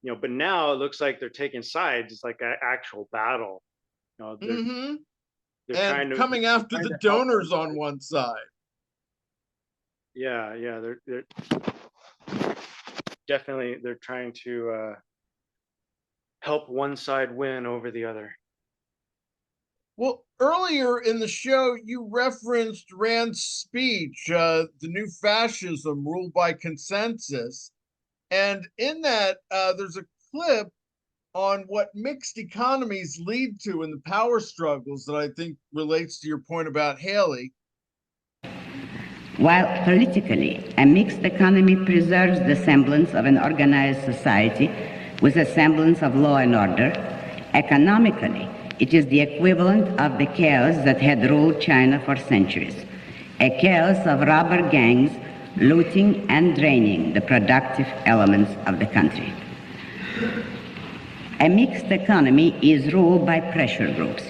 Speaker 2: But now it looks like they're taking sides. It's like an actual battle. They're
Speaker 1: Mm-hmm.
Speaker 2: they're
Speaker 1: And
Speaker 2: trying to
Speaker 1: coming after the
Speaker 2: help
Speaker 1: donors
Speaker 2: one
Speaker 1: on
Speaker 2: side.
Speaker 1: one side.
Speaker 2: Yeah, they're definitely they're trying to help one side win over the other.
Speaker 1: Well, earlier in the show, you referenced Rand's speech, The New Fascism, Ruled by Consensus. And in that, there's a clip on what mixed economies lead to in the power struggles that I think relates to your point about Haley.
Speaker 8: While politically, a mixed economy preserves the semblance of an organized society with a semblance of law and order, economically, it is the equivalent of the chaos that had ruled China for centuries, a chaos of robber gangs looting and draining the productive elements of the country. A mixed economy is ruled by pressure groups.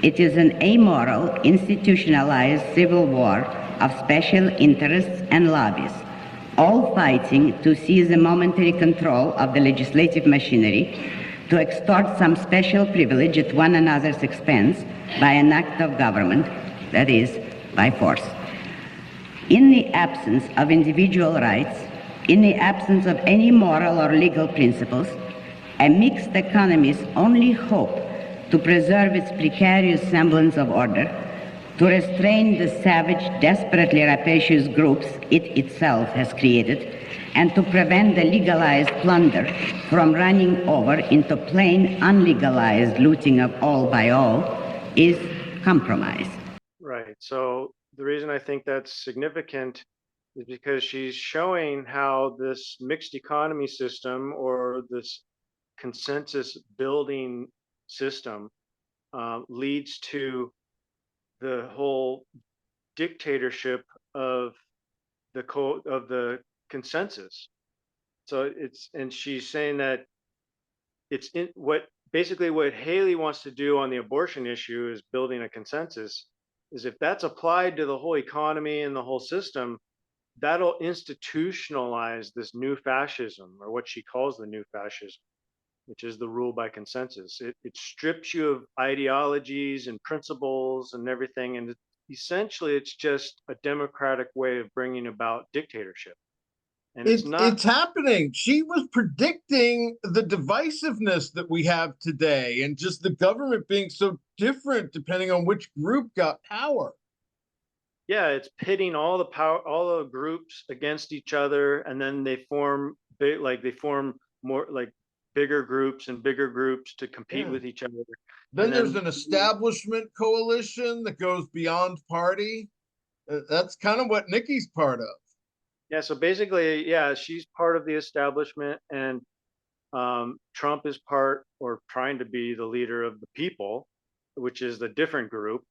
Speaker 8: It is an amoral, institutionalized civil war of special interests and lobbies, all fighting to seize a momentary control of the legislative machinery, to extort some special privilege at one another's expense by an act of government, that is, by force. In the absence of individual rights, in the absence of any moral or legal principles, a mixed economy's only hope to preserve its precarious semblance of order, to restrain the savage, desperately rapacious groups it itself has created, and to prevent the legalized plunder from running over into plain unlegalized looting of all by all, is compromise.
Speaker 2: Right. So the reason I think that's significant is because she's showing how this mixed economy system, or this consensus building system, leads to the whole dictatorship of the consensus. So and she's saying that it's in what Haley wants to do on the abortion issue is building a consensus. Is if that's applied to the whole economy and the whole system, that'll institutionalize this new fascism, or what she calls the new fascism, which is the rule by consensus. It strips you of ideologies and principles and everything, and essentially it's just a democratic way of bringing about dictatorship. And it's not.
Speaker 1: It's happening. She was predicting the divisiveness that we have today, and just the government being so different depending on which group got power.
Speaker 2: Yeah, it's pitting all the power, all the groups against each other, and then they form more like bigger groups and bigger groups to compete with each other.
Speaker 1: Then
Speaker 2: And
Speaker 1: there's an establishment coalition that goes beyond party. That's kind of what Nikki's part of.
Speaker 2: Yeah, so basically, yeah, she's part of the establishment, and Trump is part, or trying to be, the leader of the people, which is the different group.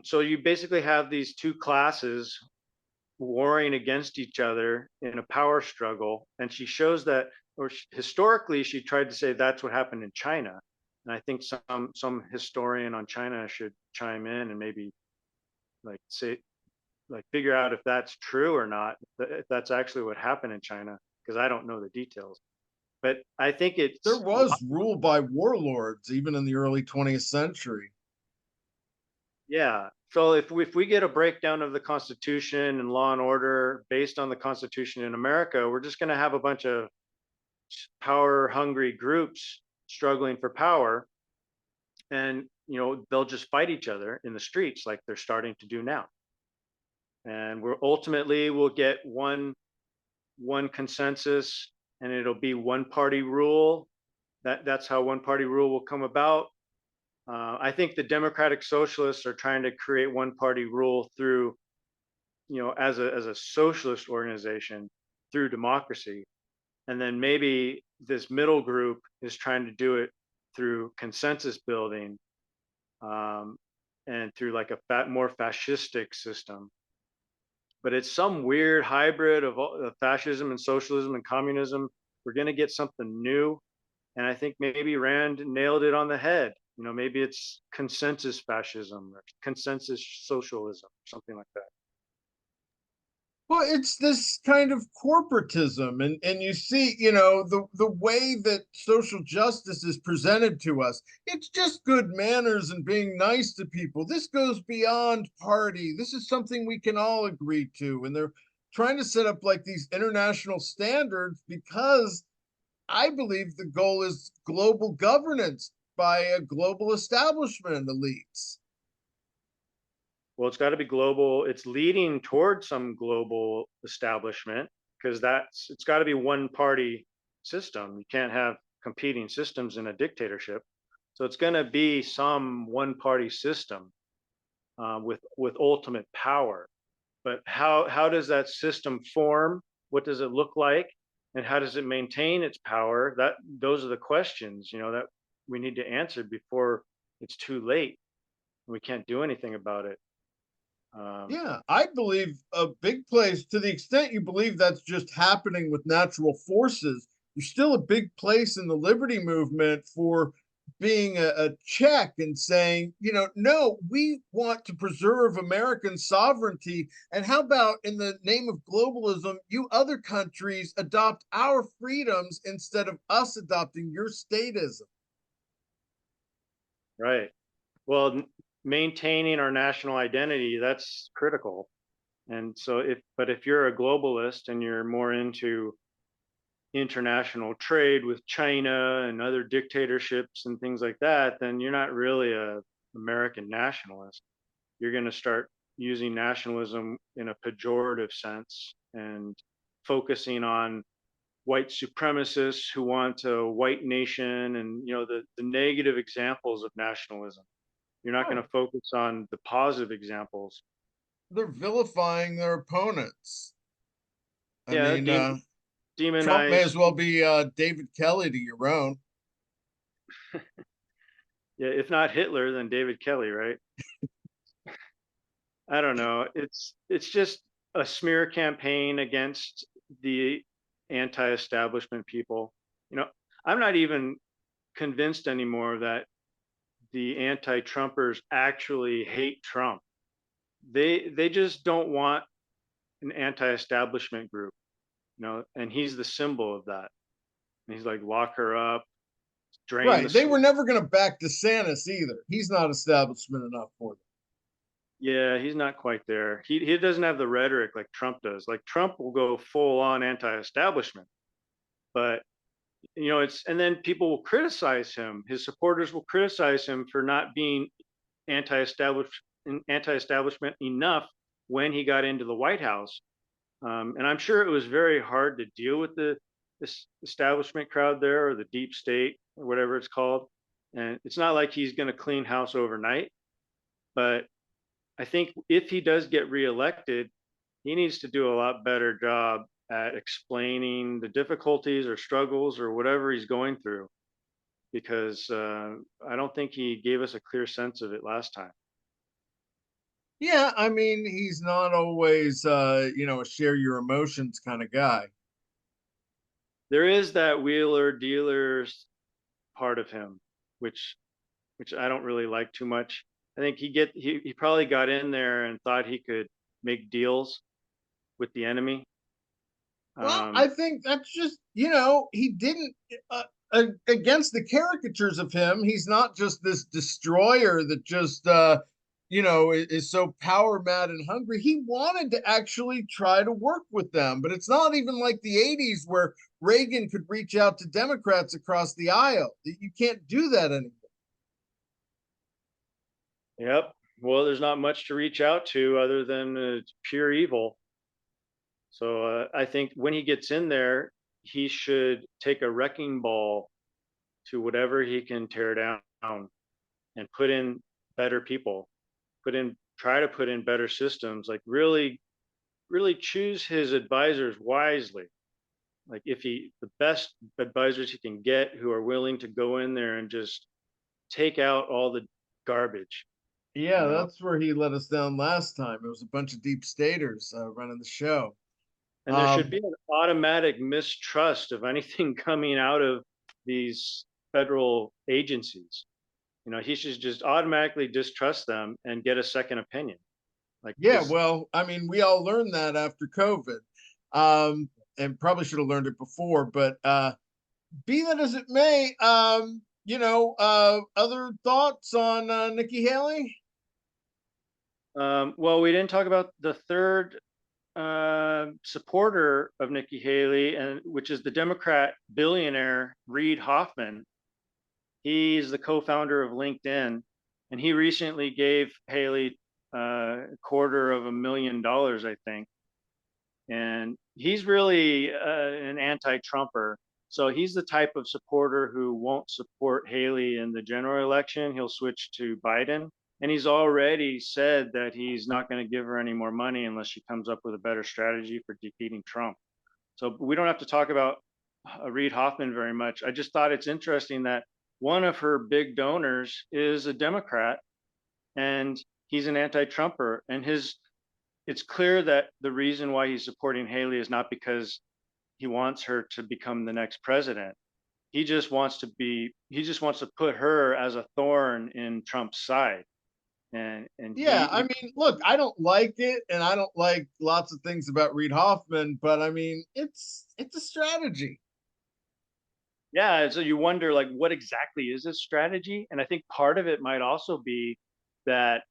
Speaker 2: So you basically have these two classes warring against each other in a power struggle. And she shows that, or historically, she tried to say that's what happened in China. And I think some historian on China should chime in and maybe figure out if that's true or not, if that's actually what happened in China, because I don't know the details. But I think
Speaker 1: there was rule by warlords even in the early 20th century.
Speaker 2: Yeah. So if we get a breakdown of the Constitution and law and order based on the Constitution in America, we're just going to have a bunch of power hungry groups struggling for power, and they'll just fight each other in the streets like they're starting to do now. And we'll get one consensus, and it'll be one party rule. That's how one party rule will come about. I think the democratic socialists are trying to create one party rule through, as a socialist organization through democracy. And then maybe this middle group is trying to do it through consensus building, and through like a more fascistic system. But it's some weird hybrid of fascism and socialism and communism. We're going to get something new. And I think maybe Rand nailed it on the head. Maybe it's consensus fascism or consensus socialism, something like that.
Speaker 1: Well, it's this kind of corporatism, and you see, the way that social justice is presented to us, it's just good manners and being nice to people. This goes beyond party. This is something we can all agree to. And they're trying to set up like these international standards because I believe the goal is global governance by a global establishment and elites.
Speaker 2: Well, it's got to be global. It's leading towards some global establishment because it's got to be one party system. You can't have competing systems in a dictatorship. So it's going to be some one party system with ultimate power. But how does that system form? What does it look like? And how does it maintain its power? Those are the questions, that we need to answer before it's too late. We can't do anything about it.
Speaker 1: Yeah, I believe a big place, to the extent you believe that's just happening with natural forces, there's still a big place in the liberty movement for being a check and saying, no, we want to preserve American sovereignty. And how about in the name of globalism, you other countries adopt our freedoms instead of us adopting your statism?
Speaker 2: Right. Well, maintaining our national identity, that's critical. And so if you're a globalist and you're more into international trade with China and other dictatorships and things like that, then you're not really a American nationalist. You're going to start using nationalism in a pejorative sense and focusing on white supremacists who want a white nation and the negative examples of nationalism. You're not going to focus on the positive examples.
Speaker 1: They're vilifying their opponents. I
Speaker 2: Yeah,
Speaker 1: mean, Trump may
Speaker 2: demonize.
Speaker 1: as well be David Kelly to your own.
Speaker 2: Yeah, if not Hitler, then David Kelly, right? I don't know. It's just a smear campaign against the anti-establishment people. I'm not even convinced anymore that the anti-Trumpers actually hate Trump. They just don't want an anti-establishment group, and he's the symbol of that. And he's like, lock her up, drain
Speaker 1: Right.
Speaker 2: the
Speaker 1: They were
Speaker 2: swamp.
Speaker 1: never going to back DeSantis either. He's not establishment enough for them.
Speaker 2: Yeah, he's not quite there. He doesn't have the rhetoric like Trump does. Like Trump will go full on anti-establishment, but and then people will criticize him. His supporters will criticize him for not being anti-establishment enough when he got into the White House. And I'm sure it was very hard to deal with this establishment crowd there, or the deep state, or whatever it's called. And it's not like he's going to clean house overnight, but I think if he does get reelected, he needs to do a lot better job at explaining the difficulties or struggles or whatever he's going through, because I don't think he gave us a clear sense of it last time.
Speaker 1: Yeah, I mean, he's not always, a share your emotions kind of guy.
Speaker 2: There is that wheeler dealers part of him, which I don't really like too much. I think he probably got in there and thought he could make deals with the enemy.
Speaker 1: Well, I think that's just, he didn't, against the caricatures of him, he's not just this destroyer that just, is so power mad and hungry. He wanted to actually try to work with them, but it's not even like the 80s where Reagan could reach out to Democrats across the aisle. You can't do that anymore.
Speaker 2: Yep. Well, there's not much to reach out to other than pure evil. So I think when he gets in there, he should take a wrecking ball to whatever he can tear down. and put in better people, try to put in better systems, like really choose his advisors wisely. Like the best advisors he can get who are willing to go in there and just take out all the garbage.
Speaker 1: Yeah,
Speaker 2: You know?
Speaker 1: that's where he let us down last time. It was a bunch of deep staters running the show.
Speaker 2: And there should be an automatic mistrust of anything coming out of these federal agencies. He should just automatically distrust them and get a second opinion. Like,
Speaker 1: Yeah, well, I mean, we all learned that after COVID, and probably should have learned it before. But be that as it may, other thoughts on Nikki Haley?
Speaker 2: well, we didn't talk about the third supporter of Nikki Haley, and which is the Democrat billionaire Reid Hoffman. He's the co-founder of LinkedIn, and he recently gave Haley $250,000, I think. And he's really an anti-Trumper. So he's the type of supporter who won't support Haley in the general election. He'll switch to Biden. And he's already said that he's not going to give her any more money unless she comes up with a better strategy for defeating Trump. So we don't have to talk about Reid Hoffman very much. I just thought it's interesting that one of her big donors is a Democrat, and he's an anti-Trumper. And it's clear that the reason why he's supporting Haley is not because he wants her to become the next president. He just wants to put her as a thorn in Trump's side. And
Speaker 1: Yeah, I mean, look, I don't like it, and I don't like lots of things about Reid Hoffman, but I mean, it's a strategy.
Speaker 2: yeah, so you wonder, like, what exactly is this strategy? And I think part of it might also be that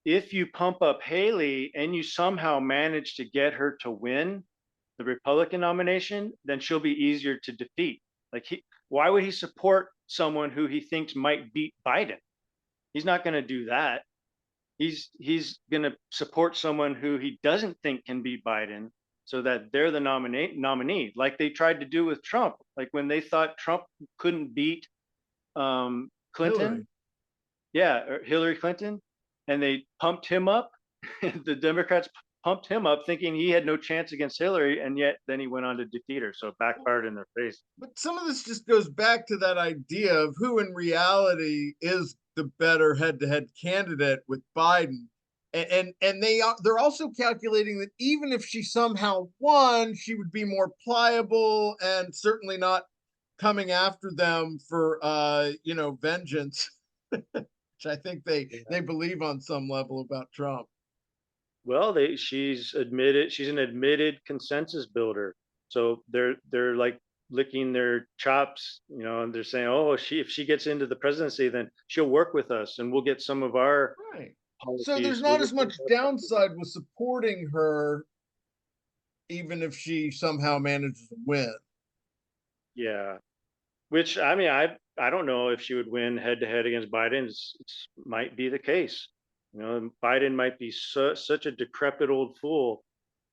Speaker 2: if you pump up Haley and you somehow manage to get her to win the Republican nomination, then she'll be easier to defeat. Like, why would he support someone who he thinks might beat Biden? He's not going to do that. He's going to support someone who he doesn't think can beat Biden, so that they're the nominee, like they tried to do with Trump. Like when they thought Trump couldn't beat Clinton,
Speaker 1: Hillary.
Speaker 2: yeah, or Hillary Clinton, and they pumped him up. The Democrats pumped him up, thinking he had no chance against Hillary, and yet then he went on to defeat her. So it backfired in their face.
Speaker 1: But some of this just goes back to that idea of who in reality is the better head-to-head candidate with Biden. And they're also calculating that even if she somehow won, she would be more pliable and certainly not coming after them for vengeance, which I think they believe on some level about Trump.
Speaker 2: Well, she's an admitted consensus builder. So they're like licking their chops, and they're saying, oh, if she gets into the presidency, then she'll work with us and we'll get some of our
Speaker 1: Right.
Speaker 2: policies.
Speaker 1: So there's not as much downside with supporting her, even if she somehow manages to win.
Speaker 2: Yeah. Which, I mean, I don't know if she would win head to head against Biden. It's might be the case. Biden might be such a decrepit old fool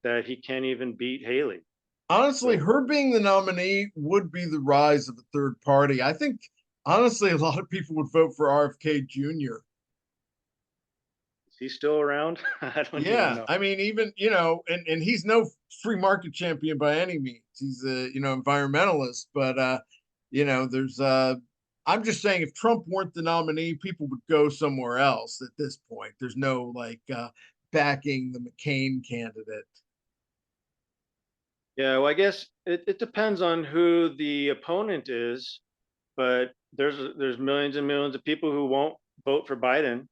Speaker 2: that he can't even beat Haley.
Speaker 1: Honestly, her being the nominee would be the rise of a third party. I think, honestly, a lot of people would vote for RFK Jr.
Speaker 2: Is he still around? I don't even know.
Speaker 1: I mean, even, and he's no free market champion by any means. He's a, environmentalist, but, there's, I'm just saying if Trump weren't the nominee, people would go somewhere else at this point. There's no backing the McCain candidate.
Speaker 2: Yeah, well, I guess it depends on who the opponent is, but there's millions and millions of people who won't vote for Biden.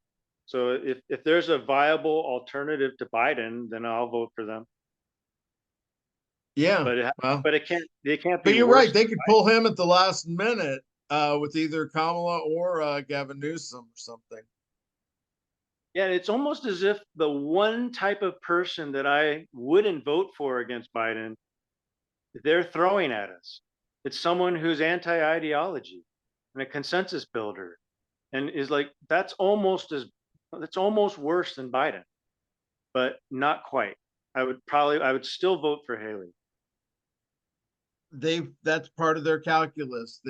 Speaker 2: So if there's a viable alternative to Biden, then I'll vote for them.
Speaker 1: Yeah,
Speaker 2: but it can't be.
Speaker 1: But you're right; they could pull him at the last minute with either Kamala or Gavin Newsom or something.
Speaker 2: Yeah, it's almost as if the one type of person that I wouldn't vote for against Biden, they're throwing at us. It's someone who's anti-ideology and a consensus builder, and is like that's almost worse than Biden, but not quite. I would still vote for Haley.
Speaker 1: That's part of their calculus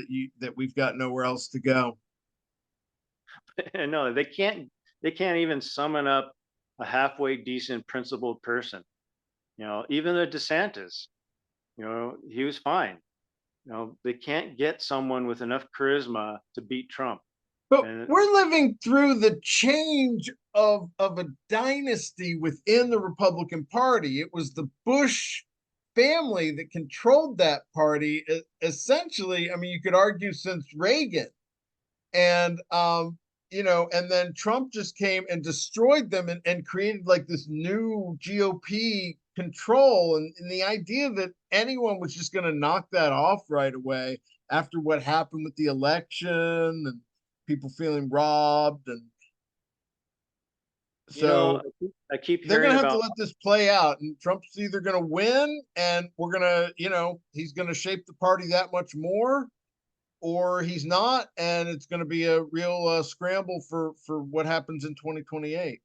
Speaker 1: that we've got nowhere else to go.
Speaker 2: And no, they can't even summon up a halfway decent principled person. Even the DeSantis, he was fine. They can't get someone with enough charisma to beat Trump.
Speaker 1: But
Speaker 2: And
Speaker 1: we're living through the change of a dynasty within the Republican Party. It was the Bush family that controlled that party essentially. I mean, you could argue since Reagan, and and then Trump just came and destroyed them and created like this new GOP control, and the idea that anyone was just going to knock that off right away after what happened with the election and people feeling robbed, and so
Speaker 2: I keep
Speaker 1: they're going
Speaker 2: hearing
Speaker 1: to have to
Speaker 2: about.
Speaker 1: let this play out, and Trump's either going to win and we're going to, he's going to shape the party that much more, or he's not, and it's going to be a real scramble for what happens in 2028.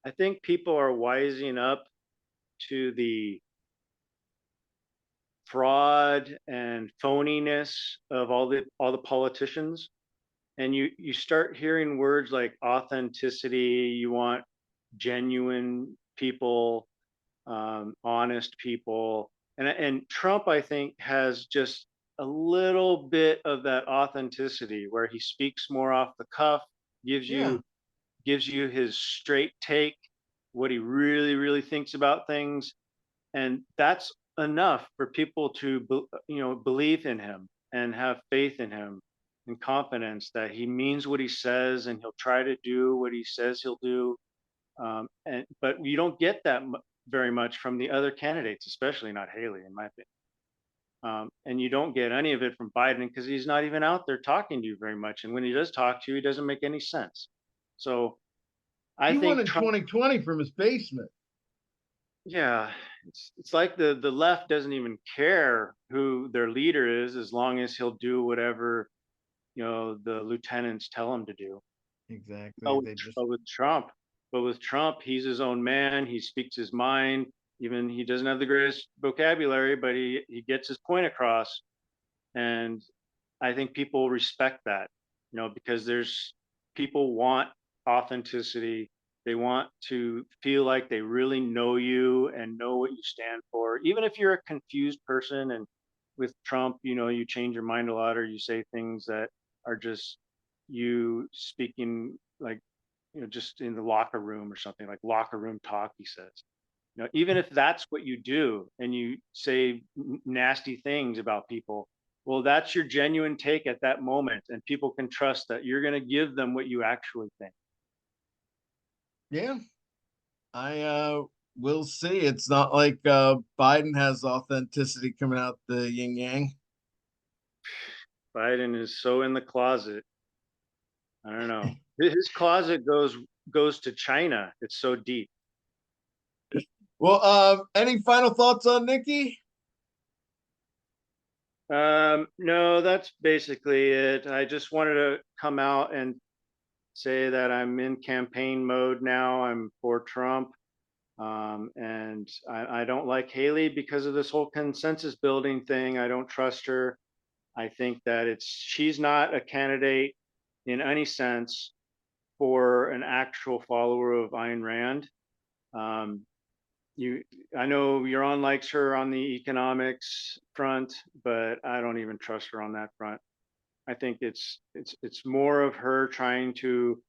Speaker 2: I think people are wising up to the fraud and phoniness of all the politicians, and you start hearing words like authenticity. You want genuine people, honest people, and Trump, I think, has just a little bit of that authenticity where he speaks more off the cuff, gives
Speaker 1: Yeah.
Speaker 2: you his straight take, what he really thinks about things, and that's enough for people to believe in him and have faith in him and confidence that he means what he says and he'll try to do what he says he'll do. But you don't get that very much from the other candidates, especially not Haley, in my opinion. And you don't get any of it from Biden because he's not even out there talking to you very much. And when he does talk to you, he doesn't make any sense. So I
Speaker 1: He won
Speaker 2: think
Speaker 1: in
Speaker 2: Trump,
Speaker 1: 2020 from his basement.
Speaker 2: yeah, it's like the left doesn't even care who their leader is as long as he'll do whatever the lieutenants tell him to do.
Speaker 1: Exactly.
Speaker 2: But with Trump, he's his own man. He speaks his mind. Even he doesn't have the greatest vocabulary, but he gets his point across. And I think people respect that, because there's people want authenticity. They want to feel like they really know you and know what you stand for. Even if you're a confused person, and with Trump, you change your mind a lot, or you say things that are just you speaking like, just in the locker room or something, like locker room talk, he says. Even if that's what you do and you say nasty things about people, well, that's your genuine take at that moment, and people can trust that you're going to give them what you actually think.
Speaker 1: Yeah. I will see. It's not like Biden has authenticity coming out the yin yang.
Speaker 2: Biden is so in the closet. I don't know. His closet goes to China. It's so deep.
Speaker 1: Well, any final thoughts on Nikki?
Speaker 2: No, that's basically it. I just wanted to come out and say that I'm in campaign mode now. I'm for Trump. And I don't like Haley because of this whole consensus building thing. I don't trust her. I think that she's not a candidate in any sense for an actual follower of Ayn Rand. I know Yaron likes her on the economics front, but I don't even trust her on that front. I think it's more of her trying to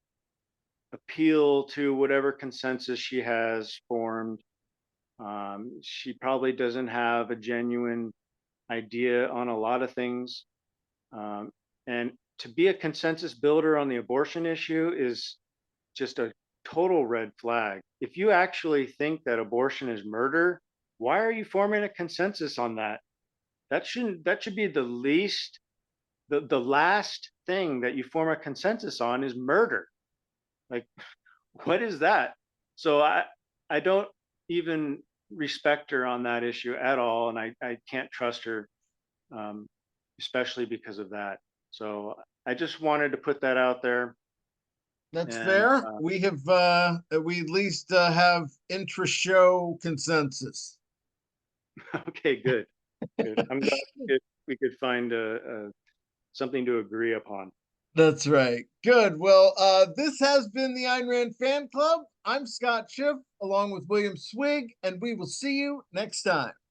Speaker 2: appeal to whatever consensus she has formed. She probably doesn't have a genuine idea on a lot of things. And to be a consensus builder on the abortion issue is just a total red flag. If you actually think that abortion is murder, why are you forming a consensus on that? That should be the least, the last thing that you form a consensus on is murder. Like, what is that? So I don't even respect her on that issue at all, and I can't trust her, especially because of that. So I just wanted to put that out there.
Speaker 1: That's
Speaker 2: And
Speaker 1: fair. We we at least have intra-show consensus.
Speaker 2: okay, good. I'm glad we could find something to agree upon.
Speaker 1: That's right. Good. Well, this has been the Ayn Rand Fan Club. I'm Scott Schiff, along with William Swig, and we will see you next time.